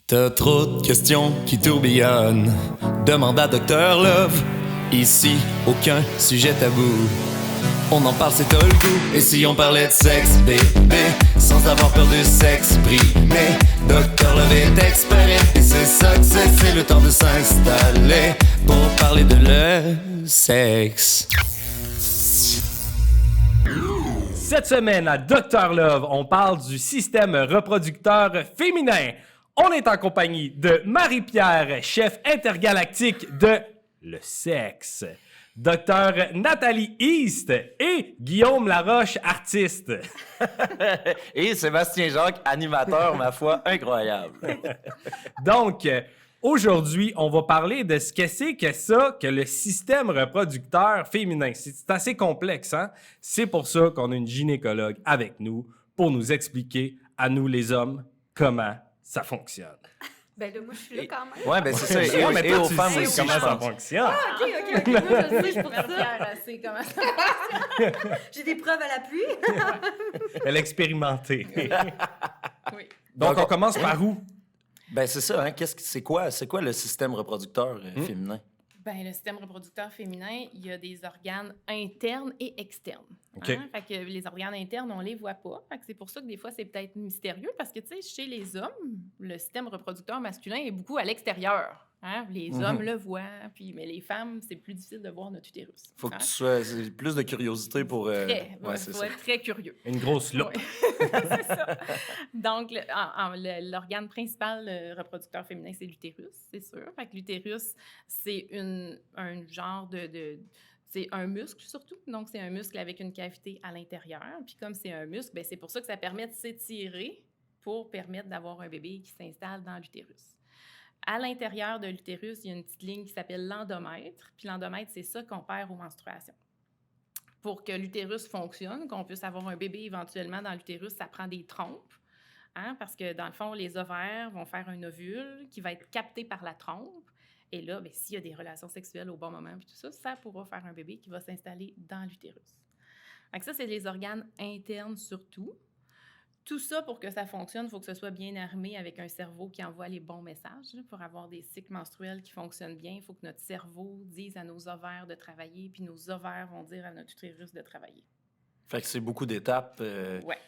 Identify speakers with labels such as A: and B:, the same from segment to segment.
A: T'as trop de questions qui tourbillonnent. Demande à Docteur Love. Ici, aucun sujet tabou. On en parle, c'est tout le goût. Et si on parlait de sexe, bébé, sans avoir peur de s'exprimer, Docteur Love est expert. Et c'est ça que c'est le temps de s'installer pour parler de le sexe.
B: Cette semaine, à Docteur Love, on parle du système reproducteur féminin. On est en compagnie de Marie-Pierre, chef intergalactique de le sexe, Docteur Nathalie East et Guillaume Laroche, artiste.
C: Et Sébastien Jacques, animateur, ma foi, incroyable.
B: Donc, aujourd'hui, on va parler de ce que c'est que le système reproducteur féminin. C'est assez complexe, hein? C'est pour ça qu'on a une gynécologue avec nous pour nous expliquer, à nous les hommes, comment ça fonctionne.
D: Ben là, moi, je suis là quand même.
C: Ouais, ben c'est ça. Et,
B: Ouais, mais
C: et
B: toi,
C: aux
B: tu
C: femmes
B: sais
C: aussi,
B: comment
C: je
B: ça
C: pense.
B: fonctionne.
D: Ah, OK. Moi, je sais, je pour ça.
E: Pierre, c'est comment ça
D: J'ai des preuves à l'appui.
B: Elle a expérimenté.
E: Oui.
B: Donc, on commence par où?
C: Ben c'est ça, hein. C'est quoi le système reproducteur féminin?
E: Ben, le système reproducteur féminin, il y a des organes internes et externes.
B: OK.
E: Fait que les organes internes, on les voit pas. Fait que c'est pour ça que des fois, c'est peut-être mystérieux parce que, tu sais, chez les hommes, le système reproducteur masculin est beaucoup à l'extérieur. Hein? Les hommes le voient, mais les femmes, c'est plus difficile de voir notre utérus.
C: Faut que
E: hein?
C: tu sois... C'est plus de curiosité pour...
E: Très.
C: Ouais,
E: Il
C: c'est
E: faut
C: ça.
E: être très curieux.
B: Une grosse loupe.
E: Oui. C'est ça. Donc, l'organe principal reproducteur féminin, c'est l'utérus, c'est sûr. Fait que l'utérus, c'est un genre c'est un muscle surtout. Donc, c'est un muscle avec une cavité à l'intérieur. Puis comme c'est un muscle, ben, c'est pour ça que ça permet de s'étirer pour permettre d'avoir un bébé qui s'installe dans l'utérus. À l'intérieur de l'utérus, il y a une petite ligne qui s'appelle l'endomètre. Puis l'endomètre, c'est ça qu'on perd aux menstruations. Pour que l'utérus fonctionne, qu'on puisse avoir un bébé éventuellement dans l'utérus, ça prend des trompes. Hein, parce que, dans le fond, les ovaires vont faire un ovule qui va être capté par la trompe. Et là, bien, s'il y a des relations sexuelles au bon moment, puis tout ça, ça pourra faire un bébé qui va s'installer dans l'utérus. Donc ça, c'est les organes internes surtout. Tout ça, pour que ça fonctionne, il faut que ce soit bien armé avec un cerveau qui envoie les bons messages. Pour avoir des cycles menstruels qui fonctionnent bien, il faut que notre cerveau dise à nos ovaires de travailler, puis nos ovaires vont dire à notre utérus de travailler.
C: Fait que c'est beaucoup d'étapes
E: Ouais.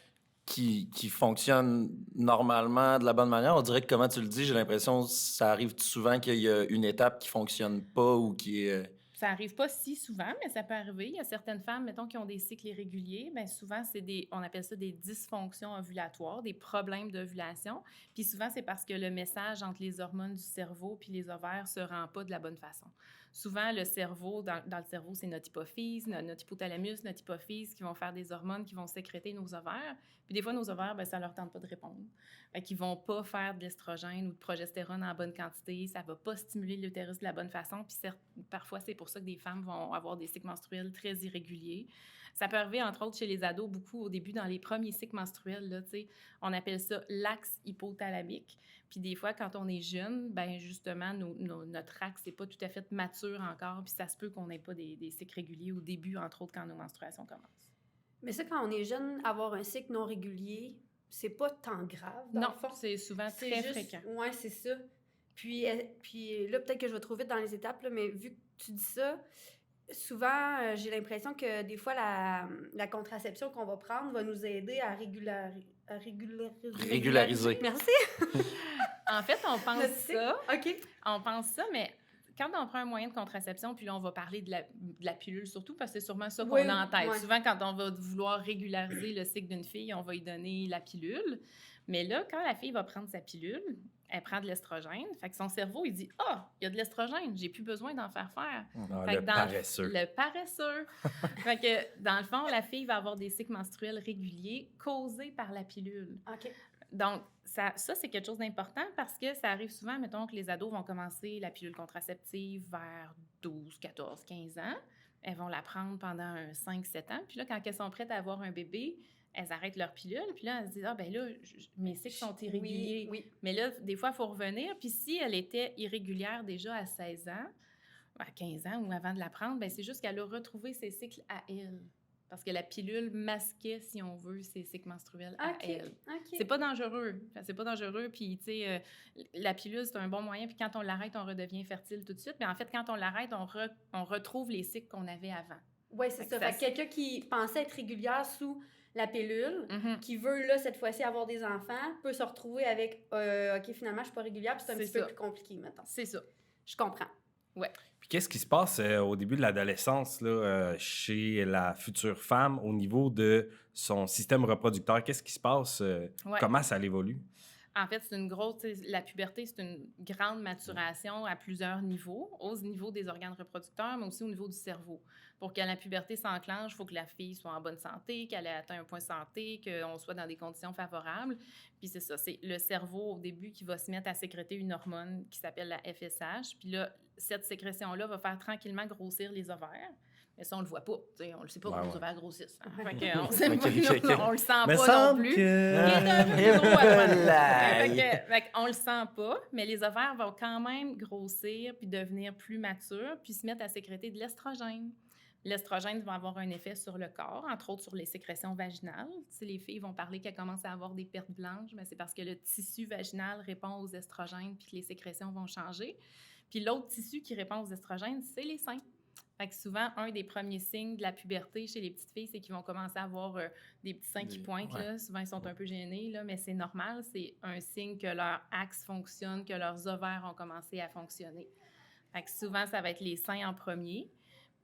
C: qui fonctionnent normalement de la bonne manière. On dirait que, comment tu le dis, j'ai l'impression que ça arrive souvent qu'il y a une étape qui fonctionne pas ou qui est...
E: Ça n'arrive pas si souvent, mais ça peut arriver. Il y a certaines femmes, mettons, qui ont des cycles irréguliers. Bien, souvent, on appelle ça des dysfonctions ovulatoires, des problèmes d'ovulation. Puis souvent, c'est parce que le message entre les hormones du cerveau puis les ovaires ne se rend pas de la bonne façon. Souvent, le cerveau, dans le cerveau, c'est notre hypophyse, notre hypothalamus, notre hypophyse qui vont faire des hormones qui vont sécréter nos ovaires. Puis des fois, nos ovaires, bien, ça ne leur tente pas de répondre. Fait qu'ils ne vont pas faire de l'estrogène ou de progestérone en bonne quantité. Ça ne va pas stimuler l'utérus de la bonne façon. Puis parfois, c'est pour ça que des femmes vont avoir des cycles menstruels très irréguliers. Ça peut arriver, entre autres, chez les ados, beaucoup au début, dans les premiers cycles menstruels, là, on appelle ça l'axe hypothalamique. Puis des fois, quand on est jeune, ben justement, notre axe n'est pas tout à fait mature encore, puis ça se peut qu'on n'ait pas des cycles réguliers au début, entre autres, quand nos menstruations commencent.
D: Mais ça, quand on est jeune, avoir un cycle non régulier, c'est pas tant grave, dans
E: non,
D: le fond.
E: c'est souvent
D: C'est
E: très
D: juste...
E: fréquent.
D: Oui, c'est ça. Puis là, peut-être que je vais trop vite dans les étapes, là, mais vu que tu dis ça, souvent, j'ai l'impression que des fois, la contraception qu'on va prendre va nous aider à régulariser. Merci.
E: En fait, on pense
D: Notre cycle.
E: ça.
D: OK.
E: On pense ça, mais quand on prend un moyen de contraception, puis là, on va parler de la pilule surtout, parce que c'est sûrement ça qu'on
D: Oui,
E: a en tête.
D: ouais.
E: Souvent, quand on va vouloir régulariser le cycle d'une fille, on va lui donner la pilule. Mais là, quand la fille va prendre sa pilule, elle prend de l'estrogène. Fait que son cerveau, il dit « Ah, il y a de l'estrogène, j'ai plus besoin d'en faire faire. »
B: Ah, le paresseux.
E: Le paresseux. Fait que, dans le fond, la fille va avoir des cycles menstruels réguliers causés par la pilule.
D: OK.
E: Donc, ça c'est quelque chose d'important parce que ça arrive souvent, mettons que les ados vont commencer la pilule contraceptive vers 12, 14, 15 ans. Elles vont la prendre pendant 5-7 ans. Puis là, quand elles sont prêtes à avoir un bébé, elles arrêtent leur pilule. Puis là, elles se disent « Ah, ben là, mes cycles sont irréguliers. »
D: Oui.
E: Mais là, des fois, il faut revenir. Puis si elle était irrégulière déjà à 16 ans, à 15 ans ou avant de la prendre, ben c'est juste qu'elle a retrouvé ses cycles à elle. Parce que la pilule masquait, si on veut, ses cycles menstruels à
D: OK,
E: elle.
D: OK.
E: C'est pas dangereux. Enfin, c'est pas dangereux. Puis, tu sais, la pilule, c'est un bon moyen. Puis quand on l'arrête, on redevient fertile tout de suite. Mais en fait, quand on l'arrête, on retrouve les cycles qu'on avait avant.
D: Oui, c'est ça. Fait que quelqu'un qui pensait être régulière sous la pilule, qui veut, là, cette fois-ci, avoir des enfants, peut se retrouver avec OK, finalement, je suis pas régulière, puis c'est un petit peu plus compliqué, maintenant.
E: C'est ça.
D: Je comprends.
E: Ouais.
B: Puis qu'est-ce qui se passe au début de l'adolescence là, chez la future femme au niveau de son système reproducteur? Qu'est-ce qui se passe? Comment ça évolue?
E: En fait, c'est une grosse... La puberté, c'est une grande maturation à plusieurs niveaux, au niveau des organes reproducteurs, mais aussi au niveau du cerveau. Pour que la puberté s'enclenche, il faut que la fille soit en bonne santé, qu'elle ait atteint un point de santé, qu'on soit dans des conditions favorables. Puis c'est ça, c'est le cerveau au début qui va se mettre à sécréter une hormone qui s'appelle la FSH. Puis là, cette sécrétion-là va faire tranquillement grossir les ovaires. Mais ça, on le voit pas. T'sais, on le sait pas quand nos ovaires grossissent. Hein. Fait qu'on on le sent pas non plus. Il est un peu plus gros à toi. On le sent pas, mais les ovaires vont quand même grossir puis devenir plus matures puis se mettre à sécréter de l'estrogène. L'estrogène va avoir un effet sur le corps, entre autres sur les sécrétions vaginales. Si les filles vont parler qu'elles commencent à avoir des pertes blanches, mais c'est parce que le tissu vaginal répond aux estrogènes puis que les sécrétions vont changer. Puis l'autre tissu qui répond aux estrogènes, c'est les seins. Fait que souvent, un des premiers signes de la puberté chez les petites filles, c'est qu'ils vont commencer à avoir des petits seins qui pointent. Là. Souvent, ils sont un peu gênés, là, mais c'est normal. C'est un signe que leur axe fonctionne, que leurs ovaires ont commencé à fonctionner. Fait que souvent, ça va être les seins en premier.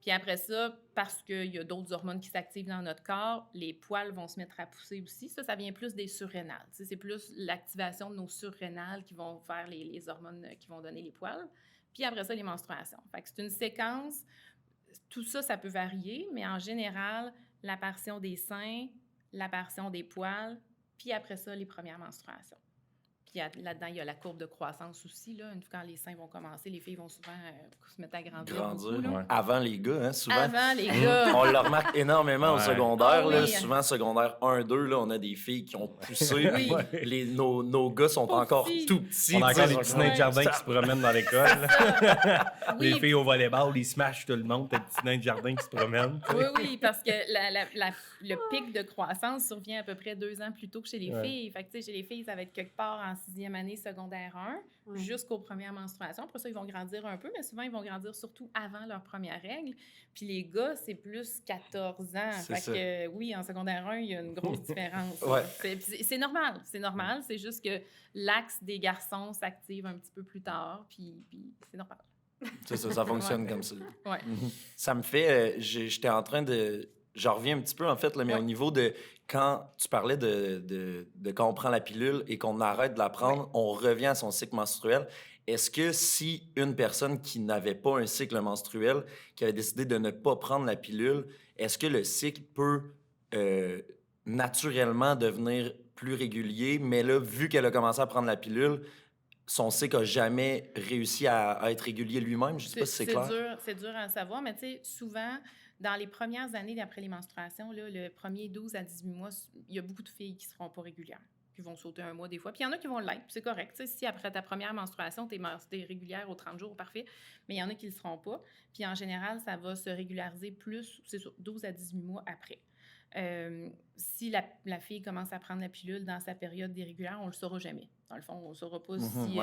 E: Puis après ça, parce qu'il y a d'autres hormones qui s'activent dans notre corps, les poils vont se mettre à pousser aussi. Ça vient plus des surrénales. Tu sais, c'est plus l'activation de nos surrénales qui vont faire les hormones qui vont donner les poils. Puis après ça, les menstruations. Fait que c'est une séquence... Tout ça, ça peut varier, mais en général, l'apparition des seins, l'apparition des poils, puis après ça, les premières menstruations. Puis là-dedans, il y a la courbe de croissance aussi. Là. Quand les seins vont commencer, les filles vont souvent se mettre à grandir beaucoup, là.
C: Avant les gars, hein, souvent.
E: Avant les gars.
C: On le remarque énormément au secondaire.
E: Oh,
C: là.
E: oui.
C: Souvent, secondaire 1-2, là, on a des filles qui ont poussé. Nos gars sont encore tout petits.
B: On a encore des petits nains de jardin qui se promènent dans l'école. Les filles au volleyball, ils smashent tout le monde, des petits nains de jardin qui se promènent.
E: Oui, parce que le pic de croissance survient à peu près 2 ans plus tôt que chez les filles. Fait que, chez les filles, ça va être quelque part en 6e année secondaire 1 jusqu'aux premières menstruations. Après ça, ils vont grandir un peu, mais souvent, ils vont grandir surtout avant leur première règle. Puis les gars, c'est plus 14 ans. Fait que oui, en secondaire 1, il y a une grosse différence. C'est normal. C'est normal. C'est juste que l'axe des garçons s'active un petit peu plus tard, puis c'est normal.
C: C'est ça, ça fonctionne comme ça.
E: Ouais.
C: Ça me fait... j'étais en train de... J'en reviens un petit peu, en fait, là, mais au niveau de... Quand tu parlais de quand on prend la pilule et qu'on arrête de la prendre, on revient à son cycle menstruel. Est-ce que si une personne qui n'avait pas un cycle menstruel, qui avait décidé de ne pas prendre la pilule, est-ce que le cycle peut naturellement devenir plus régulier? Mais là, vu qu'elle a commencé à prendre la pilule, son cycle n'a jamais réussi à être régulier lui-même. Je ne sais pas si c'est clair.
E: C'est dur à savoir, mais tu sais, souvent... Dans les premières années après les menstruations, là, le premier 12 à 18 mois, il y a beaucoup de filles qui ne seront pas régulières, qui vont sauter 1 mois des fois. Puis il y en a qui vont l'être, puis c'est correct. Tu sais, si après ta première menstruation, tu es régulière aux 30 jours, parfait. Mais il y en a qui ne le seront pas. Puis en général, ça va se régulariser plus, c'est sûr, 12 à 18 mois après. Si la fille commence à prendre la pilule dans sa période irrégulière, on ne le saura jamais. Dans le fond, on ne saura pas si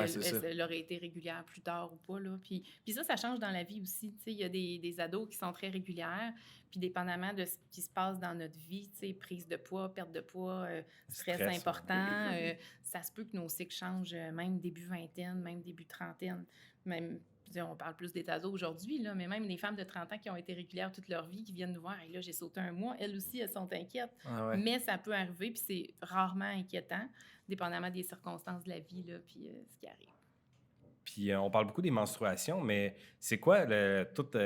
E: elle aurait été régulière plus tard ou pas. Là. Puis ça change dans la vie aussi. Il y a des ados qui sont très régulières, puis dépendamment de ce qui se passe dans notre vie, prise de poids, perte de poids, stress important, ça se peut que nos cycles changent même début vingtaine, même début trentaine, même... On parle plus des ados aujourd'hui, là, mais même les femmes de 30 ans qui ont été régulières toute leur vie, qui viennent nous voir, et là, j'ai sauté 1 mois, elles aussi, elles sont inquiètes. Mais ça peut arriver, puis c'est rarement inquiétant, dépendamment des circonstances de la vie, là, puis ce qui arrive.
B: Puis on parle beaucoup des menstruations, mais c'est quoi toute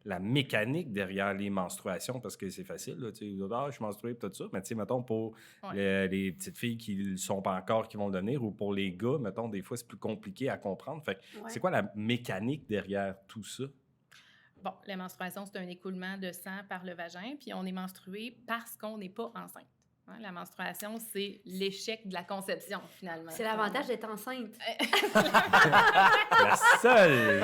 B: la mécanique derrière les menstruations? Parce que c'est facile, là, tu sais, je suis menstruée et tout ça, mais tu sais, mettons, pour les petites filles qui ne le sont pas encore, qui vont le devenir, ou pour les gars, mettons, des fois, c'est plus compliqué à comprendre. Fait que c'est quoi la mécanique derrière tout ça?
E: Bon, la menstruation, c'est un écoulement de sang par le vagin, puis on est menstrué parce qu'on n'est pas enceinte. La menstruation, c'est l'échec de la conception, finalement.
D: C'est l'avantage d'être enceinte.
B: La seule!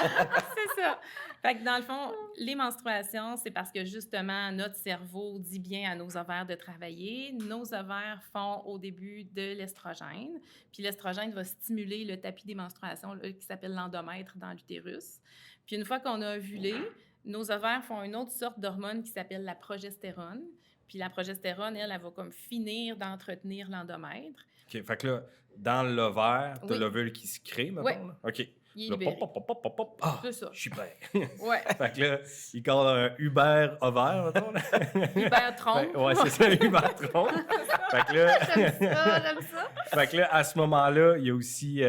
E: C'est ça. Fait que dans le fond, les menstruations, c'est parce que justement, notre cerveau dit bien à nos ovaires de travailler. Nos ovaires font au début de l'estrogène. Puis l'estrogène va stimuler le tapis des menstruations là, qui s'appelle l'endomètre dans l'utérus. Puis une fois qu'on a ovulé, nos ovaires font une autre sorte d'hormone qui s'appelle la progestérone. Puis la progestérone, elle va comme finir d'entretenir l'endomètre.
B: OK, fait que là, dans l'ovaire, t'as
E: Oui.
B: l'ovule qui se crée, mettons,
E: Oui.
B: là? OK.
E: Il est
B: Là,
E: libéré.
B: pop, pop, pop, pop, pop. Ah,
E: C'est ça.
B: super.
E: Ouais.
B: Fait que là, il colle un Uber ovaire, mettons, là.
E: Hyper trompe.
B: Ouais, c'est ça, Uber trompe. Fait que là,
D: J'aime ça.
B: fait que là, à ce moment-là, il y a aussi...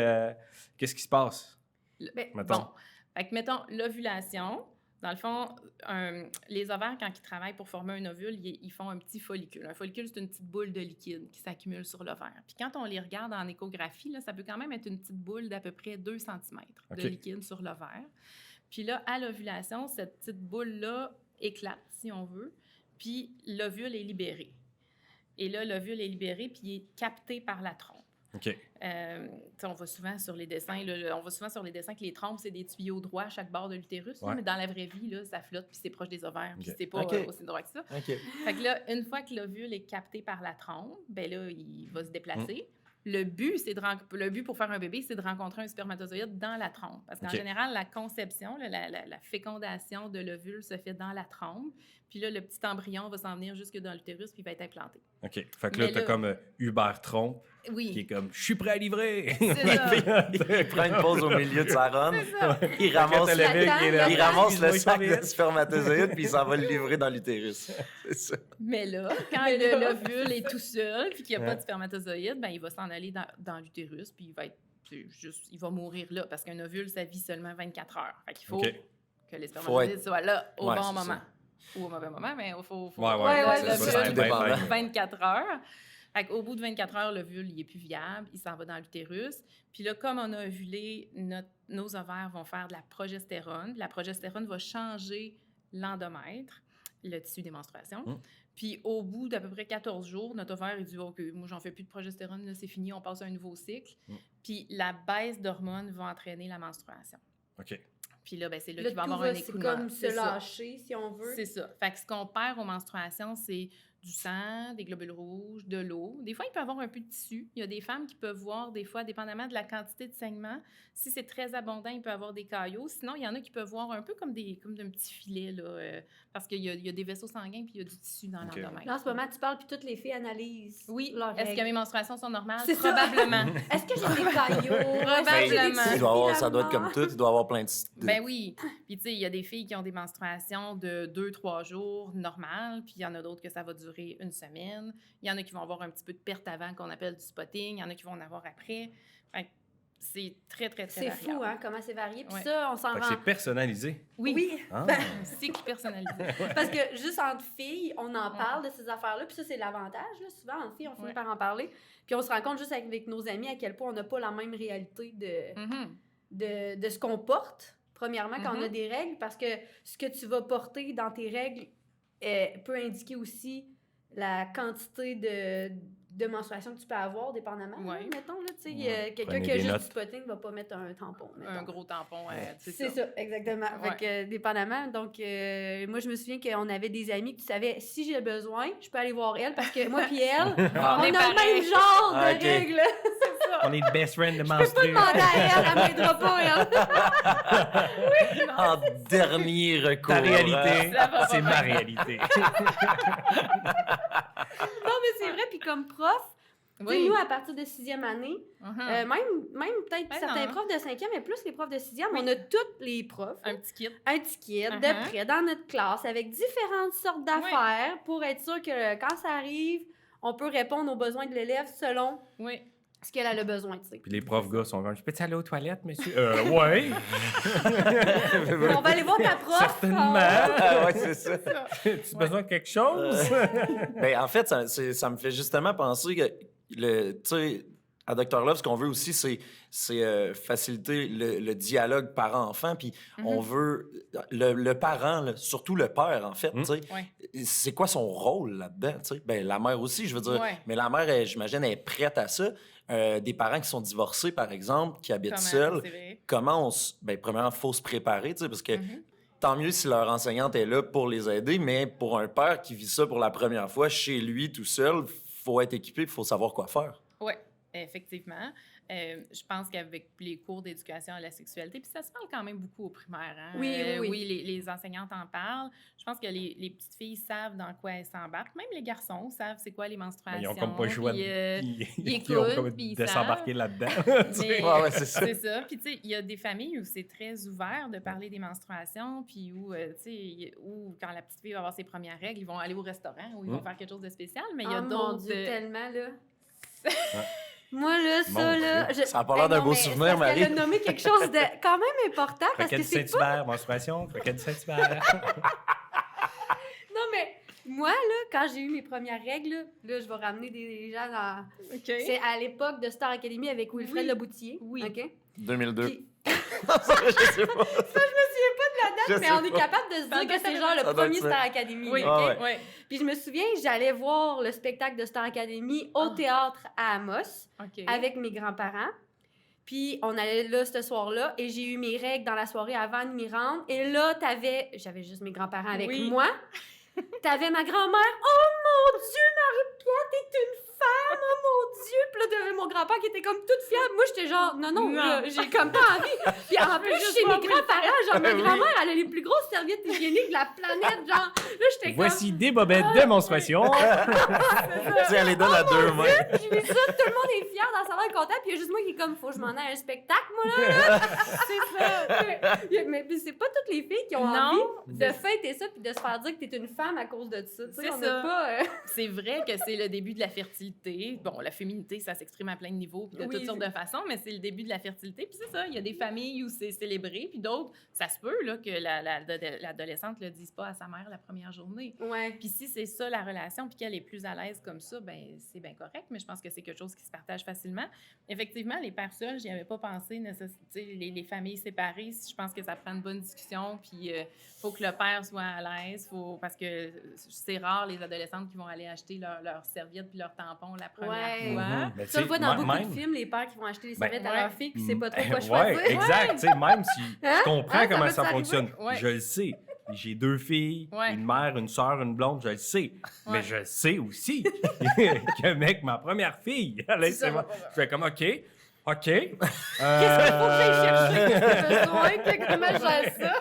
B: qu'est-ce qui se passe?
D: Ben,
B: Mettons.
E: Bon. Fait que, mettons, l'ovulation, dans le fond, les ovaires, quand ils travaillent pour former un ovule, ils font un petit follicule. Un follicule, c'est une petite boule de liquide qui s'accumule sur l'ovaire. Puis quand on les regarde en échographie, là, ça peut quand même être une petite boule d'à peu près 2 cm
B: OK.
E: de liquide sur l'ovaire. Puis là, à l'ovulation, cette petite boule-là éclate, si on veut, puis l'ovule est libéré. Et là, l'ovule est libéré, puis il est capté par la trompe.
B: OK.
E: On voit souvent sur les dessins, là, que les trompes, c'est des tuyaux droits à chaque bord de l'utérus. là,
B: Ouais.
E: Mais dans la vraie vie, là, ça flotte, puis c'est proche des ovaires, puis
B: OK.
E: c'est pas
C: OK.
E: aussi droit que ça.
C: OK.
E: Fait que là, une fois que l'ovule est capté par la trompe, ben là, il va se déplacer. Le but, le but pour faire un bébé, c'est de rencontrer un spermatozoïde dans la trompe. Parce qu'en
B: OK.
E: général, la conception, là, la fécondation de l'ovule se fait dans la trompe. Puis là, le petit embryon va s'en venir jusque dans l'utérus, puis il va être implanté.
B: OK. Fait que là,
E: Mais
B: t'as
E: là-
B: comme Uber trompe qui est
E: Oui,
B: comme « Je suis prêt à livrer! »
E: c'est ça.
C: Il prend une pause au milieu de sa run.
E: ça.
C: Il ramasse,
B: Quand t'as le mec qui est là,
C: il ramasse le
B: excuse-moi,
C: sac
B: il s'en
C: de
B: vient.
C: spermatozoïdes puis il s'en va le livrer dans l'utérus. C'est ça.
E: Mais là, quand l'ovule est tout seul puis qu'il n'y a pas de spermatozoïde, ben, il va s'en aller dans l'utérus puis il va être il va mourir là parce qu'un ovule, ça vit seulement 24 heures. Fait qu'il faut
B: OK.
E: que les spermatozoïdes
C: être-
E: soient là au
C: Ouais,
E: bon
C: c'est
E: moment.
C: ça.
E: Ou au mauvais moment, mais il faut
B: Ouais,
D: ouais,
E: le
D: c'est ça,
E: l'ovule
C: tout dépendant.
E: 24 heures. Fait qu'au bout de 24 heures, l'ovule, il est plus viable, il s'en va dans l'utérus. Puis là, comme on a ovulé, nos ovaires vont faire de la progestérone. La progestérone va changer l'endomètre, le tissu des menstruations. Puis au bout d'à peu près 14 jours, notre ovaire, il dit « OK, moi, j'en fais plus de progestérone, là, c'est fini, on passe à un nouveau cycle. Puis la baisse d'hormones va entraîner la menstruation.
B: OK.
E: Puis là, ben, c'est là
D: Là,
E: qu'il va y
D: tout
E: avoir un
D: va, c'est
E: écoulement.
D: comme se
E: C'est ça.
D: lâcher, si on veut.
E: C'est ça. Fait que ce qu'on perd aux menstruations, c'est du sang, des globules rouges, de l'eau. Des fois, il peut y avoir un peu de tissu. Il y a des femmes qui peuvent voir, des fois, dépendamment de la quantité de saignement, si c'est très abondant, il peut y avoir des caillots. Sinon, il y en a qui peuvent voir un peu comme d'un petit filet, là, parce qu'il y a des vaisseaux sanguins puis il y a du tissu dans
B: OK.
E: l'endomètre.
D: Là, en ce moment, tu parles, puis toutes les filles analysent.
E: Oui.
D: leurs
E: Est-ce que
D: règles.
E: mes menstruations sont normales?
D: C'est ça.
E: Probablement.
D: Est-ce que j'ai des caillots?
E: Probablement.
C: Il doit avoir, ça doit être comme tout, il doit avoir plein de...
E: Ben oui. Puis, tu sais, il y a des filles qui ont des menstruations de 2-3 jours normales, puis il y en a d'autres que ça va durer une semaine. Il y en a qui vont avoir un petit peu de perte avant, qu'on appelle du spotting. Il y en a qui vont en avoir après. Fait que c'est très, très, très
D: C'est
E: variable.
D: fou, hein, comment c'est varié. Puis
E: Ouais.
D: ça, on s'en
B: Fait que
D: rend...
B: c'est personnalisé.
E: Oui.
B: Ah.
E: Un cycle personnalisé.
D: Parce que juste entre filles, on en parle de ces affaires-là. Puis ça, c'est l'avantage. Là. Souvent, entre filles, on finit
E: Ouais.
D: par en parler. Puis on se rend compte juste avec nos amis à quel point on n'a pas la même réalité
E: Mhm.
D: de ce qu'on porte, premièrement, quand on a
E: Mhm.
D: des règles. Parce que ce que tu vas porter dans tes règles peut indiquer aussi la quantité de menstruation que tu peux avoir, dépendamment. là,
E: Ouais.
D: mettons, là, tu sais,
B: Ouais.
D: quelqu'un
B: Prenez
D: qui a
B: des
D: juste
B: notes.
D: du spotting ne va pas mettre un tampon. mettons.
E: Un gros tampon,
D: C'est ça, exactement.
E: Ouais.
D: Fait que, dépendamment. Donc, moi, je me souviens qu'on avait des amis que tu savais, si j'ai besoin, je peux aller voir elle parce que moi puis elle,
C: Ah.
D: on a
E: est
D: le
E: pareil.
D: même genre
C: Ah,
D: de
C: ok.
D: règles.
B: On est de best friend de
D: Je peux pas
B: menstruer.
D: demander à elle, elle m'aidera pas, elle.
C: En dernier recours.
B: Ta réalité,
E: Ça va
B: c'est
E: pas
B: ma
E: bien.
B: réalité.
D: Non, mais c'est vrai. Puis comme prof, tu sais,
E: Oui.
D: nous, à partir de 6e année,
E: Mhm.
D: même peut-être
E: Ben
D: certains
E: non.
D: profs de 5e, mais plus les profs de 6e,
E: Oui.
D: on a tous les profs.
E: Un petit kit.
D: Un petit kit
E: Uh-huh.
D: de prêt dans notre classe avec différentes sortes d'affaires pour être sûr que quand ça arrive, on peut répondre aux besoins de l'élève selon
E: Oui.
D: ce qu'elle a le besoin, tu sais.
B: Puis les profs gars sont comme, je peux-tu aller aux toilettes, monsieur? Ouais.
D: On va aller voir ta prof.
B: Certainement.
C: Ah, ouais, c'est ça.
B: As-tu besoin de quelque chose?
C: Ben, en fait, ça me fait justement penser que, tu sais, à Dr. Love, ce qu'on veut aussi, c'est faciliter le dialogue parent-enfant. Puis on veut. Le parent, là, surtout le père, en fait, tu sais,
E: Ouais.
C: c'est quoi son rôle là-dedans? Tu sais? Ben, la mère aussi, je veux dire.
E: Ouais.
C: Mais la mère, j'imagine, elle est prête à ça. Des parents qui sont divorcés, par exemple, qui habitent
E: Comment?
C: seuls.
E: C'est vrai.
C: comment premièrement, il faut se préparer, tu sais, parce que tant mieux si leur enseignante est là pour les aider, mais pour un père qui vit ça pour la première fois chez lui tout seul, faut être équipé, il faut savoir quoi faire.
E: Oui, effectivement. Je pense qu'avec les cours d'éducation à la sexualité, puis ça se parle quand même beaucoup au primaire. Hein?
D: Oui.
E: Les enseignantes en parlent. Je pense que les petites filles savent dans quoi elles s'embarquent. Même les garçons savent c'est quoi les menstruations.
B: Ils ont comme pas le choix
E: ils
B: ont comme
E: puis ils
B: de s'embarquer là-dedans.
E: Mais,
C: c'est ça.
E: C'est ça. Puis, tu sais, il y a des familles où c'est très ouvert de parler des menstruations, puis où, tu sais, où quand la petite fille va avoir ses premières règles, ils vont aller au restaurant ou ils vont faire quelque chose de spécial. Mais il y a
D: mon
E: d'autres.
D: Dieu, tellement, là. Moi, là, ça,
B: Mon
D: là...
C: Ça a pas l'air d'un beau souvenir, Marie.
D: Elle a nommé quelque chose de quand même important, parce que
B: Croquette
D: c'est
B: Saint-Hubert, menstruation, croquette Saint-Hubert.
D: Non, mais moi, là, quand j'ai eu mes premières règles, là, je vais ramener des gens dans...
E: OK.
D: C'est à l'époque de Star Academy avec Wilfred
E: Oui.
D: Leboutier.
E: Oui.
D: OK?
C: 2002.
D: Puis-
C: Je sais pas. Je
D: mais
C: sais
D: on est
C: pas.
D: capable de se dire que c'est genre le
C: Ça doit
D: premier
C: être ça.
D: Star Academy.
E: Oui,
D: OK?
C: Ah ouais.
E: ouais.
D: Puis je me souviens, j'allais voir le spectacle de Star Academy au théâtre à Amos
E: OK.
D: avec mes grands-parents. Puis on allait là ce soir-là et j'ai eu mes règles dans la soirée avant de m'y rendre. Et là, j'avais juste mes grands-parents avec
E: Oui.
D: moi. T'avais ma grand-mère. Oh mon Dieu, Marie-Pierre, t'es une femme, oh mon Dieu. Puis là, t'avais mon grand-père qui était comme toute fiable. Moi, j'étais genre, non, là, j'ai comme pas envie. Puis en plus,
E: juste
D: chez
E: voir
D: mes grands-parents, genre, ma
C: Oui.
D: grand-mère, elle a les plus grosses serviettes hygiéniques de la planète. Genre, là, j'étais comme.
B: Voici des bobettes de menstruation.
C: Tu sais, elle les donne à deux mains.
D: Je vis ça, tout le monde est fier dans sa langue content, puis il y a juste moi qui est comme, faut que je m'en aille à un spectacle, moi, là. C'est ça. Mais c'est pas toutes les filles qui ont
E: Non.
D: envie de fêter ça, puis de se faire dire que t'es une femme à cause de ça. Tu sais,
E: C'est
D: on
E: ça.
D: n'a pas...
E: C'est vrai que c'est le début de la fertilité. Bon, la féminité, ça s'exprime à plein de niveaux, puis de
D: Oui,
E: toutes sortes de façons, mais c'est le début de la fertilité. Puis c'est ça, il y a des familles où c'est célébré, puis d'autres, ça se peut là, que l'adolescente ne le dise pas à sa mère la première journée.
D: Ouais.
E: Puis si c'est ça la relation, puis qu'elle est plus à l'aise comme ça, ben c'est bien correct, mais je pense que c'est quelque chose qui se partage facilement. Effectivement, les pères seuls, j'y avais pas pensé, les familles séparées, je pense que ça prend une bonne discussion, puis faut que le père soit à l'aise, parce que c'est rare les adolescentes qui vont aller acheter leur serviette puis leur tampon la première
D: Ouais.
E: fois.
B: Mais tu
D: Ça, on
B: sais,
D: le voit dans beaucoup
B: même-
D: de films, les pères qui vont acheter les
B: Ben,
D: serviettes
E: ouais.
D: à leur fille, puis c'est pas trop quoi
B: Ouais,
D: choisir.
B: exact. Tu sais, même si
D: Hein?
B: je comprends
D: Hein, ça
B: comment
D: va
B: ça
D: t'arriver?
B: fonctionne,
E: Ouais.
B: je le sais. J'ai 2 filles,
E: Ouais.
B: une mère, une soeur, une blonde, je le sais. Mais
E: Ouais.
B: je sais aussi que, mec, ma première fille, elle,
E: Ça va pas.
B: je fais comme, OK.
D: Qu'est-ce qu'il faut que j'aille chercher? J'ai besoin que comment je gère ça?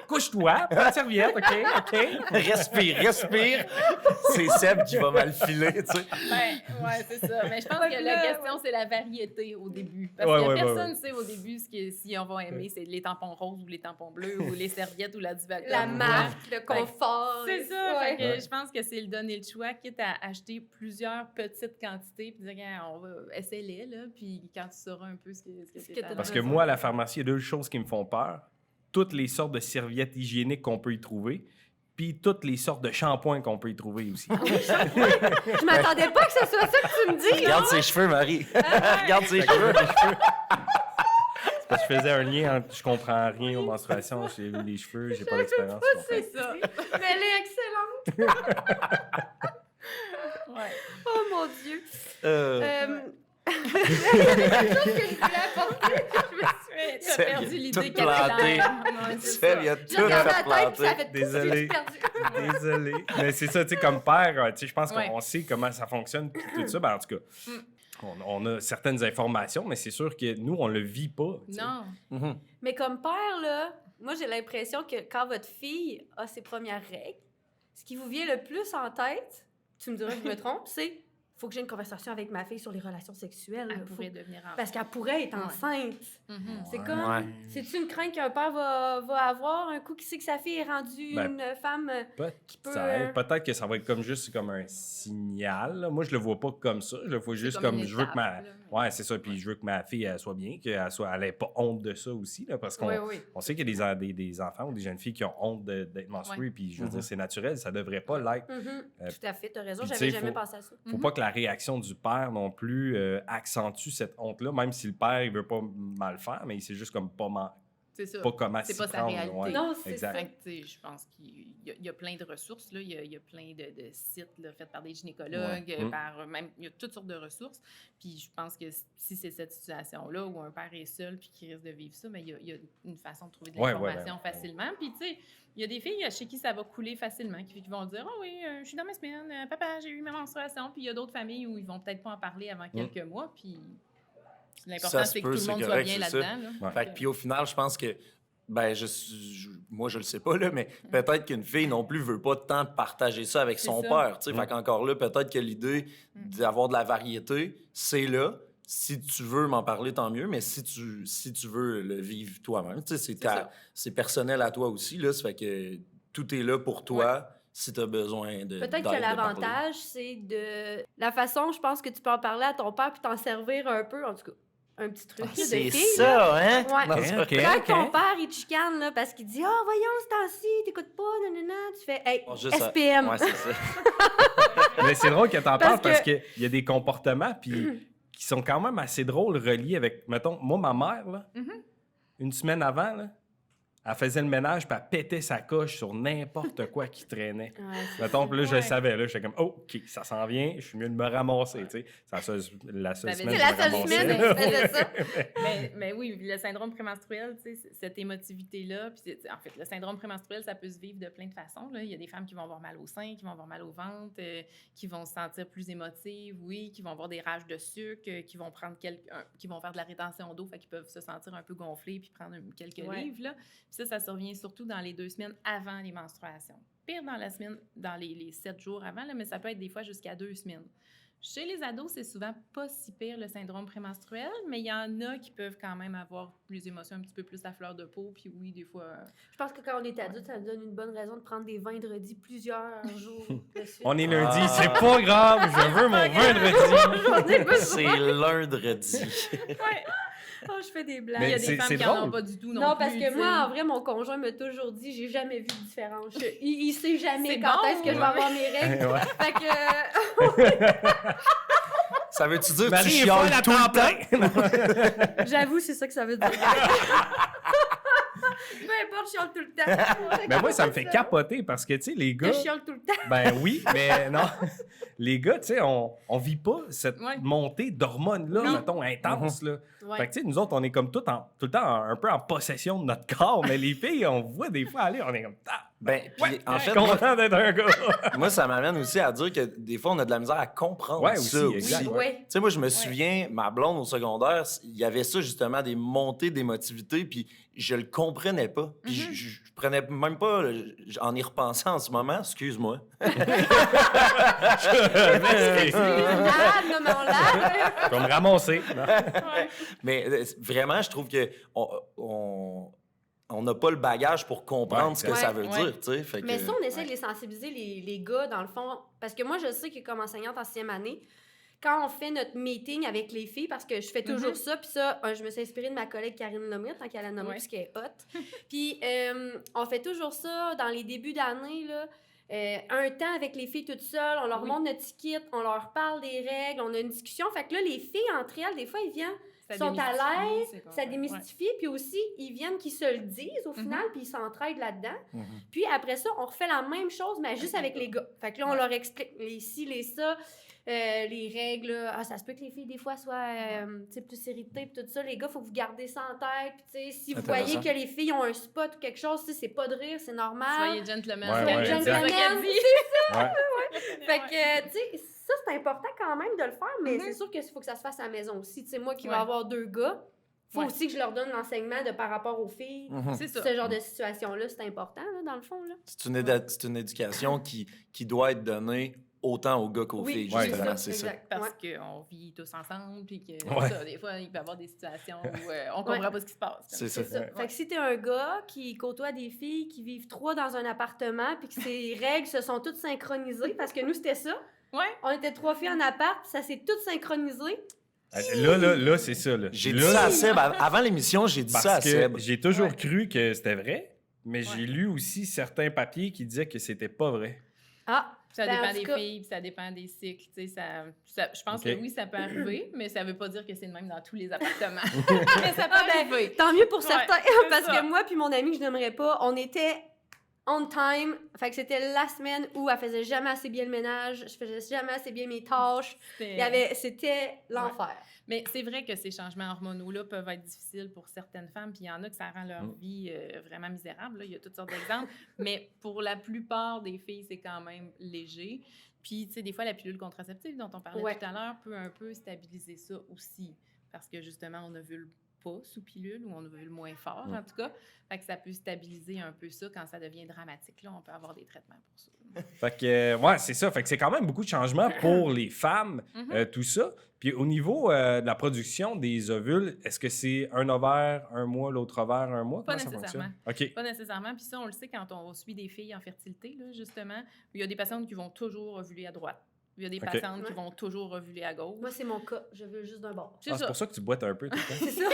B: Couche-toi, prends la serviette, OK.
C: Respire. C'est Seb qui va mal filer, tu sais.
E: Ben, ouais, c'est ça. Mais je pense que la question, c'est la variété au début. Parce
B: Ouais,
E: que
B: ouais,
E: personne ne sait au début si on va aimer, c'est les tampons roses ou les tampons bleus ou les serviettes ou la Duvac.
D: La marque, le confort.
E: C'est ça.
D: Ouais.
E: Fait que je pense que c'est le donner le choix, quitte à acheter plusieurs petites quantités, puis dire, regarde, on va essayer là, puis quand tu sauras un peu ce que c'est.
D: t'as
B: Parce que moi, à la pharmacie, il y a 2 choses qui me font peur. Toutes les sortes de serviettes hygiéniques qu'on peut y trouver, puis toutes les sortes de shampoings qu'on peut y trouver aussi.
D: Je m'attendais pas que ce soit ça que tu me dis.
C: Regarde ses cheveux, Marie. Regarde ses cheveux.
B: Parce que je faisais un lien entre je comprends rien aux menstruations, j'ai eu les cheveux, j'ai pas l'expérience. je comprends.
E: C'est ça.
D: Mais elle est excellente.
E: Ouais.
D: Oh mon Dieu. Il y
C: Euh,
D: avait quelque chose que je voulais apporter.
E: T'as
C: Seb,
E: perdu
C: il a
E: l'idée
C: tout
E: capillaire.
C: planté.
E: Ouais, c'est
C: Seb,
E: ça.
C: il a
D: Je
C: tout
D: regardais
C: fait
D: la tête, puis ça
C: planter.
D: fait
B: Désolé.
D: perdu.
B: Désolé. Mais c'est ça, tu sais, comme père, tu sais, je pense
E: Ouais.
B: qu'on sait comment ça fonctionne, puis tout ça. Ben, en tout cas, on a certaines informations, mais c'est sûr que nous, on le vit pas. tu sais.
E: Non.
D: Mais comme père, là, moi, j'ai l'impression que quand votre fille a ses premières règles, ce qui vous vient le plus en tête, tu me diras que je me trompe, c'est faut que j'ai une conversation avec ma fille sur les relations sexuelles.
E: Elle
D: là.
E: pourrait devenir enceinte.
D: Parce qu'elle pourrait être
E: Ouais.
D: enceinte.
E: Mhm.
D: C'est
B: Ouais.
D: comme,
C: Ouais.
D: c'est-tu une crainte qu'un père va avoir un coup qui sait que sa fille est rendue
B: Ben,
D: une femme qui peut...
B: Peut-être que ça va être comme juste comme un signal. Là. Moi, je le vois pas comme ça. Je le vois juste
E: comme
B: comme
E: une
B: je veux que ma.
E: étape, là.
B: Ouais, c'est ça. Puis je veux que ma fille elle soit bien, elle ait pas honte de ça aussi. Là, parce qu'on
D: Oui, oui.
B: on sait qu'il y a des enfants ou des jeunes filles qui ont honte d'être menstruées. Puis je veux dire, c'est naturel. Ça devrait pas l'être.
D: Tout à fait, t'as raison,
B: puis tu
D: j'avais
B: sais,
D: jamais
B: faut-
D: pensé à ça.
B: Faut pas que la réaction du père non plus accentue cette honte-là, même si le père il veut pas mal faire, mais il sait juste comme pas
E: C'est ça.
B: pas comment
E: C'est
B: s'y
E: pas sa
B: prendre.
E: réalité.
B: Ouais.
D: Non, c'est
B: Exact.
D: ça.
E: Fait que, tu sais, je pense qu'il y a plein de ressources, là. Il y a plein de sites là, faits par des gynécologues, même, il y a toutes sortes de ressources. Puis je pense que si c'est cette situation-là où un père est seul puis qu'il risque de vivre ça, mais il y a une façon de trouver de l'information facilement. Puis, tu sais, il y a des filles chez qui ça va couler facilement, qui vont dire « Oh oui, je suis dans ma semaine, papa, j'ai eu ma menstruation. » Puis il y a d'autres familles où ils vont peut-être pas en parler avant quelques mois. Puis l'important, c'est que tout le monde soit bien là-dedans. Là.
C: Fait que, puis au final, je pense que, ben, moi, je le sais pas, là, mais peut-être qu'une fille non plus veut pas tant partager ça avec son père. Fait qu'encore là, peut-être que l'idée d'avoir de la variété, c'est là. Si tu veux m'en parler, tant mieux, mais si tu veux le vivre toi-même, c'est personnel à toi aussi, là. Ça fait que tout est là pour toi. Si tu as besoin de.
D: Peut-être que l'avantage, c'est de la façon, je pense, que tu peux en parler à ton père puis t'en servir un peu, en tout cas. Un petit truc là, de
C: C'est
D: fille,
C: ça,
D: là.
C: hein?
D: Ouais.
B: OK,
D: Quand
B: OK.
D: ton père, il te chicane là, parce qu'il dit « Ah, voyons, ce temps-ci, t'écoutes pas, nanana », tu fais « Hey,
C: Juste ça.
D: SPM!
C: Ouais, c'est ça.
B: Mais c'est drôle que t'en parles
D: Parce
B: parce qu'il y a des comportements puis qui sont quand même assez drôles reliés avec, mettons, moi, ma mère, là, une semaine avant, là, elle faisait le ménage puis elle pétait sa coche sur n'importe quoi qui traînait.
D: Ouais, c'est
B: Mettons, puis là, je le
E: Ouais.
B: savais, là, j'étais comme, oh, OK, ça s'en vient, je suis mieux de me ramasser, tu sais. C'est la seule
E: C'est
B: semaine
D: C'est
B: que
D: la
B: je me
D: seule
B: ramassais.
D: semaine où tu faisais ça.
E: Mais oui, le syndrome prémenstruel, tu sais, cette émotivité-là, puis en fait, le syndrome prémenstruel, ça peut se vivre de plein de façons. Là. Il y a des femmes qui vont avoir mal au sein, qui vont avoir mal au ventre, qui vont se sentir plus émotives, oui, qui vont avoir des rages de sucre, qui vont prendre qui vont faire de la rétention d'eau, fait qu'ils peuvent se sentir un peu gonflés puis prendre quelques livres. Là. Puis ça survient surtout dans les 2 semaines avant les menstruations. Pire dans la semaine, dans les 7 jours avant, là, mais ça peut être des fois jusqu'à 2 semaines. Chez les ados, c'est souvent pas si pire le syndrome prémenstruel, mais il y en a qui peuvent quand même avoir les émotions un petit peu plus à fleur de peau, puis oui, des fois...
D: Je pense que quand on est adulte, ça nous donne une bonne raison de prendre des vendredis plusieurs jours de suite.
B: On est lundi, c'est pas grave, je veux mon vendredi.
D: J'en ai besoin.
C: C'est lundi.
E: Ouais.
D: Oh, je fais des blagues.
B: Mais
E: Il y a des femmes
B: c'est
E: qui en
B: drôle.
E: ont pas du tout non,
D: Non,
E: plus.
D: parce que
E: tu
D: moi,
E: sais.
D: en vrai, mon conjoint m'a toujours dit, j'ai jamais vu de différence. Il sait jamais
E: C'est
D: quand
E: bon,
D: est-ce que je vais
E: ouais.
D: avoir mes règles.
B: Ouais.
D: Fait que,
C: Ça veut-tu dire que tu
B: Marie est
C: chiales
B: folle à
C: tout
B: temps
C: le temps?
B: plein.
D: j'avoue, c'est ça que ça veut dire. Peu importe, je chiale tout le temps.
B: Mais moi, ça me fait capoter parce que, tu sais, les gars...
D: Je chiale tout le temps.
B: Ben oui, mais non. Les gars, tu sais, on vit pas cette
E: Ouais.
B: montée d'hormones-là,
E: Non.
B: mettons, intense, là.
D: Ouais.
B: Fait que, tu sais, nous autres, on est comme tout le temps un peu en possession de notre corps, mais les filles, on voit des fois aller, on est comme...
C: Ben, puis,
B: Ouais,
C: en
B: je suis
C: fait, moi,
B: content d'être un gars.
C: moi, ça m'amène aussi à dire que des fois, on a de la misère à comprendre
B: Ouais,
C: ça
B: aussi,
C: aussi.
B: exact.
C: Tu
D: Ouais.
C: sais, moi, je me souviens, ma blonde au secondaire, il y avait ça, justement, des montées d'émotivité, puis je le comprenais pas. Puis je prenais même pas, en y repensant en ce moment, excuse-moi.
D: Ah, non, mais on l'a.
B: Je vais me ramasser.
C: Mais vraiment, je trouve que on n'a pas le bagage pour comprendre
B: Ouais,
C: ce que
D: ouais,
C: ça veut
E: ouais.
C: dire, tu sais. Fait
D: Mais
C: que-
D: ça, on essaie de les sensibiliser, les gars, dans le fond. Parce que moi, je sais que comme enseignante en 6e année, quand on fait notre meeting avec les filles, parce que je fais toujours ça, puis ça, je me suis inspirée de ma collègue Karine Lemire, tant qu'elle a nommé,
E: Ouais.
D: parce qu'elle est hot. Puis on fait toujours ça dans les débuts d'année, là. Un temps avec les filles toutes seules, on leur montre notre kit, on leur parle des règles, on a une discussion. Fait que là, les filles, entre elles, des fois, ils viennent,
E: Ça
D: sont à
E: démystifie,
D: l'aise,
E: c'est quoi,
D: ça
E: ouais.
D: démystifie, puis aussi, ils viennent qu'ils se le disent au final, puis ils s'entraident là-dedans.
C: Mhm.
D: Puis après ça, on refait la même chose, mais juste avec les gars. Fait que là, on leur explique les ci, les ça, les règles. Ah, ça se peut que les filles, des fois, soient tu sais, plus irritées, puis tout ça. Les gars, il faut que vous gardez ça en tête. Puis, tu sais, si vous voyez
C: Intéressant.
D: que les filles ont un spot ou quelque chose, tu sais, c'est pas de rire, c'est normal.
E: Soyez gentlemen.
B: Ouais,
E: soyez
B: ouais,
E: gentlemen,
D: exact.
E: c'est ça qu'elle dit.
B: Ouais.
D: Fait que, tu sais, ça, c'est important quand même de le faire, mais c'est sûr qu'il faut que ça se fasse à la maison aussi. Tu sais, moi qui vais
E: Ouais.
D: avoir 2 gars, faut
E: Ouais.
D: aussi que je leur donne l'enseignement de par rapport aux filles.
C: Mhm.
E: C'est ça.
D: Ce genre de situation-là, c'est important, là, dans le fond, là.
C: C'est une éducation qui doit être donnée autant aux gars qu'aux filles,
B: Ouais,
C: justement, c'est ça.
D: exact.
E: Parce
D: Ouais.
E: qu'on vit tous ensemble, puis que
B: Ouais.
E: ça, des fois, il peut y avoir des situations où on comprend pas ce qui se passe.
C: C'est
D: C'est
C: ça.
D: ça. Fait que si t'es un gars qui côtoie des filles qui vivent 3 dans un appartement, puis que ses règles se sont toutes synchronisées, parce que nous, c'était ça.
E: Ouais.
D: On était 3 filles en appart, puis ça s'est tout synchronisé.
B: Là, c'est ça. Là.
C: J'ai
B: Là,
C: dit ça à Seb. Avant l'émission, j'ai dit ça à
B: parce que
C: Seb.
B: j'ai toujours
E: Ouais.
B: cru que c'était vrai, mais
E: Ouais.
B: j'ai lu aussi certains papiers qui disaient que c'était pas vrai.
D: Ah,
E: Ça
D: Ben, en
E: dépend
D: tout
E: des
D: cas-
E: filles, puis ça dépend des cycles. Tu sais, je pense que oui, ça peut arriver, mais ça veut pas dire que c'est le même dans tous les appartements. Mais ça peut
D: Ah, ben,
E: arriver.
D: tant mieux pour
E: Ouais,
D: certains,
E: c'est
D: parce
E: ça.
D: que moi puis mon ami que je n'aimerais pas, on était on time. Fait que c'était la semaine où elle faisait jamais assez bien le ménage, je faisais jamais assez bien mes tâches. C'était l'enfer.
E: Mais c'est vrai que ces changements hormonaux-là peuvent être difficiles pour certaines femmes, puis il y en a que ça rend leur vie vraiment misérable. Là. Il y a toutes sortes d'exemples. Mais pour la plupart des filles, c'est quand même léger. Puis, tu sais, des fois, la pilule contraceptive dont on parlait tout à l'heure peut un peu stabiliser ça aussi. Parce que, justement, on ovule pas sous pilule ou on ovule moins fort, en tout cas. Fait que ça peut stabiliser un peu ça quand ça devient dramatique. Là, on peut avoir des traitements pour ça.
B: Fait que, ouais, c'est ça. Fait que c'est quand même beaucoup de changements pour les femmes, tout ça. Puis au niveau de la production des ovules, est-ce que c'est un ovaire, un mois, l'autre ovaire, un mois?
E: Pas
B: Comment ça
E: nécessairement.
B: fonctionne? OK.
E: Pas nécessairement. Puis ça, on le sait quand on suit des filles en fertilité, là, justement. Il y a des patientes qui vont toujours ovuler à droite. Il y a des patientes qui vont toujours ovuler à gauche.
D: Moi, c'est mon cas. Je veux juste d'un bord.
E: C'est
B: Ah,
E: ça.
B: c'est pour ça que tu boites un peu tout le temps.
D: C'est ça.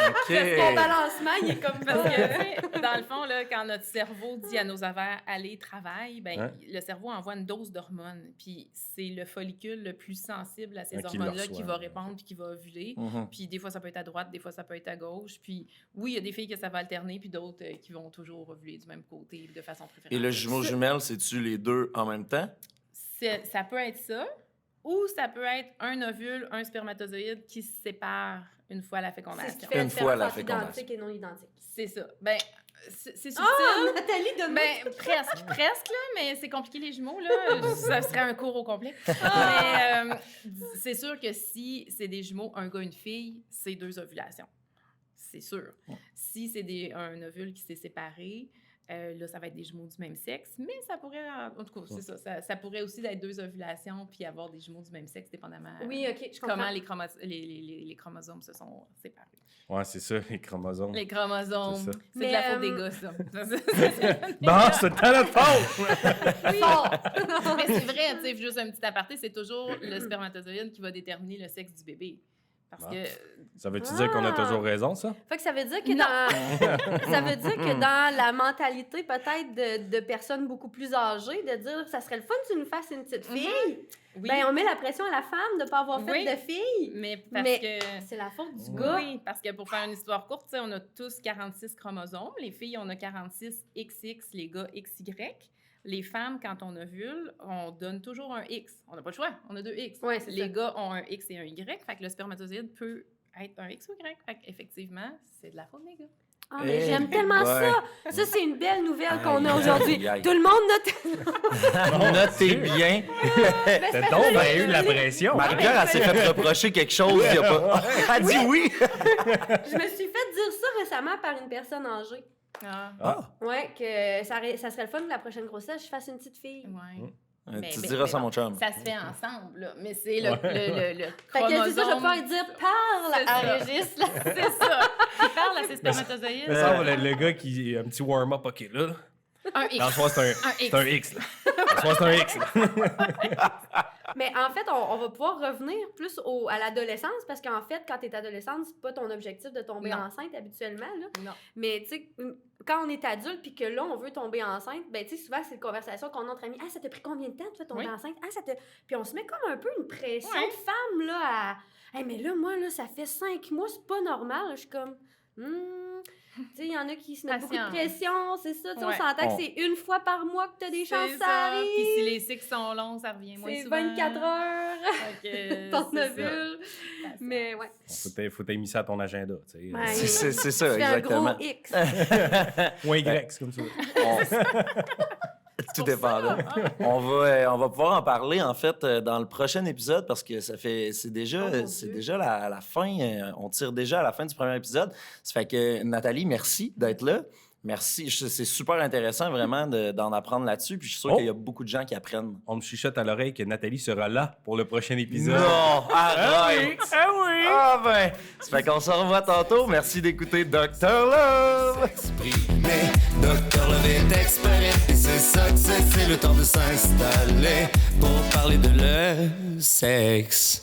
C: OK.
D: Mon balancement, il est comme
E: Parce que, tu sais, dans le fond, là, quand notre cerveau dit à nos ovaires « allez, travaille », ben,
B: Hein?
E: le cerveau envoie une dose d'hormones. Puis c'est le follicule le plus sensible à ces
B: Qui le
E: hormones-là
B: reçoit.
E: qui va répondre puis qui va ovuler.
C: Mhm.
E: Puis des fois, ça peut être à droite, des fois, ça peut être à gauche. Puis oui, il y a des filles que ça va alterner, puis d'autres qui vont toujours ovuler du même côté de façon préférentielle.
C: Et le jumeau-jumelle, c'est-tu les deux en même temps?
E: Ça peut être ça, ou ça peut être un ovule, un spermatozoïde qui se séparent une fois la
D: c'est ce
E: fécondation.
D: qui fait
C: Une fois la
D: différence entre
C: fécondation.
D: identique et non identique.
E: C'est ça. Ben, c'est subtil.
D: Ah, Nathalie, donne-moi.
E: Ben, presque, là, mais c'est compliqué les jumeaux, là. Ça serait un cours au complet. Mais c'est sûr que si c'est des jumeaux, un gars, une fille, c'est 2 ovulations. C'est sûr. Si c'est un ovule qui s'est séparé, là, ça va être des jumeaux du même sexe, mais ça pourrait, en tout cas, c'est ça. Ça pourrait aussi être 2 ovulations puis avoir des jumeaux du même sexe, dépendamment
D: Oui, OK, je comprends.
E: comment les chromosomes se sont séparés.
B: Ouais, c'est ça, les chromosomes.
E: Les chromosomes,
B: C'est ça.
E: c'est
D: Mais,
E: de la faute des gars, ça.
B: Non, c'est tout le temps notre faute!
D: Fort.
E: Mais c'est vrai, tu sais, juste un petit aparté, c'est toujours le spermatozoïde qui va déterminer le sexe du bébé. Parce que
B: Ça veut-tu dire qu'on a toujours raison, ça?
D: Fait que ça veut dire que
E: Non.
D: ça veut dire que dans la mentalité peut-être de personnes beaucoup plus âgées, de dire ça serait le fun que tu nous fasses une petite fille.
E: oui,
D: Ben on met la pression à la femme de pas avoir fait
E: Oui.
D: de fille.
E: mais parce
D: mais
E: que...
D: C'est la faute du gars.
E: Oui, parce que pour faire une histoire courte, tu sais, on a tous 46 chromosomes. Les filles, on a 46 XX, les gars XY. Les femmes, quand on ovule, on donne toujours un X. On n'a pas le choix, on a 2 X.
D: Ouais, c'est
E: Les
D: ça.
E: gars ont un X et un Y, fait que le spermatozoïde peut être un X ou Y. Fait qu'effectivement, c'est de la faute des gars.
D: Ah, mais
C: Eh,
D: j'aime tellement
C: ouais.
D: ça. Ça, c'est une belle nouvelle qu'on a
C: Aïe,
D: aujourd'hui.
C: aïe, aïe.
D: Tout le monde note.
C: Notez bien.
B: T'as donc bien eu de la pression.
C: Marie-Pierre, elle s'est fait reprocher quelque chose. Il y a pas... Elle dit oui.
D: Je me suis fait dire ça récemment par une personne âgée.
E: Ah,
B: Ah,
D: Ouais, que ça serait le fun que la prochaine grossesse, je fasse une petite fille.
E: ouais.
C: Tu diras ça à mon chum.
E: Ça se fait ensemble, là. Mais c'est le
D: Fait que c'est ça, je vais pouvoir lui dire parle
E: C'est
D: à
E: ça.
D: Régis. Là.
E: C'est ça. Qui parle à ses spermatozoïdes.
B: ça semble le gars qui un petit warm-up, OK, là.
E: Un X.
B: Dans le soir, c'est un X, là. Dans le soir, c'est un X, là.
D: Mais en fait, on va pouvoir revenir plus à l'adolescence parce qu'en fait, quand tu es adolescente, c'est pas ton objectif de tomber
E: Non.
D: enceinte habituellement. Là.
E: Non.
D: Mais tu sais, quand on est adulte puis que là, on veut tomber enceinte, ben tu sais, souvent, c'est une conversation qu'on a entre amis. Ah, ça t'a pris combien de temps, toi, tomber
E: Oui.
D: enceinte? Ah, ça t'a. Puis on se met comme un peu une pression
E: Ouais.
D: de femme, là, à. Hey, mais là, moi, là, ça fait 5 mois, c'est pas normal. Je suis comme. Tu sais, il y en a qui se mettent beaucoup de
E: Patience.
D: pression, c'est ça. Tu sais,
E: Ouais.
D: On s'entend que c'est une fois par mois que tu as des chances
E: C'est
D: que ça arrive.
E: Puis si les cycles sont longs, ça revient moins
D: C'est
E: souvent.
D: 24 heures,
E: Fait que
D: ton
E: c'est ça.
D: ovule. Mais ouais.
B: Faut t'aimer ça à ton agenda, tu sais.
D: Ouais.
C: C'est ça,
D: Tu fais un
C: exactement.
D: gros X.
B: Ou un Y, c'est comme ça.
C: Tout dépendant. On va pouvoir en parler, en fait, dans le prochain épisode parce que c'est déjà,
D: Oh, mon
C: c'est
D: Dieu.
C: déjà la fin. On tire déjà à la fin du premier épisode. Ça fait que, Nathalie, merci d'être là. Merci. C'est super intéressant, vraiment, d'en apprendre là-dessus. Puis je suis sûr
B: Oh.
C: qu'il y a beaucoup de gens qui apprennent.
B: On me chuchote à l'oreille que Nathalie sera là pour le prochain épisode.
C: Non! Arrête!
B: Ah oui!
C: Ah ben! Ça fait qu'on se revoit tantôt. Merci d'écouter Dr. Love!
A: Mais Dr. Love est expert et c'est ça que c'est le temps de s'installer pour parler de le sexe.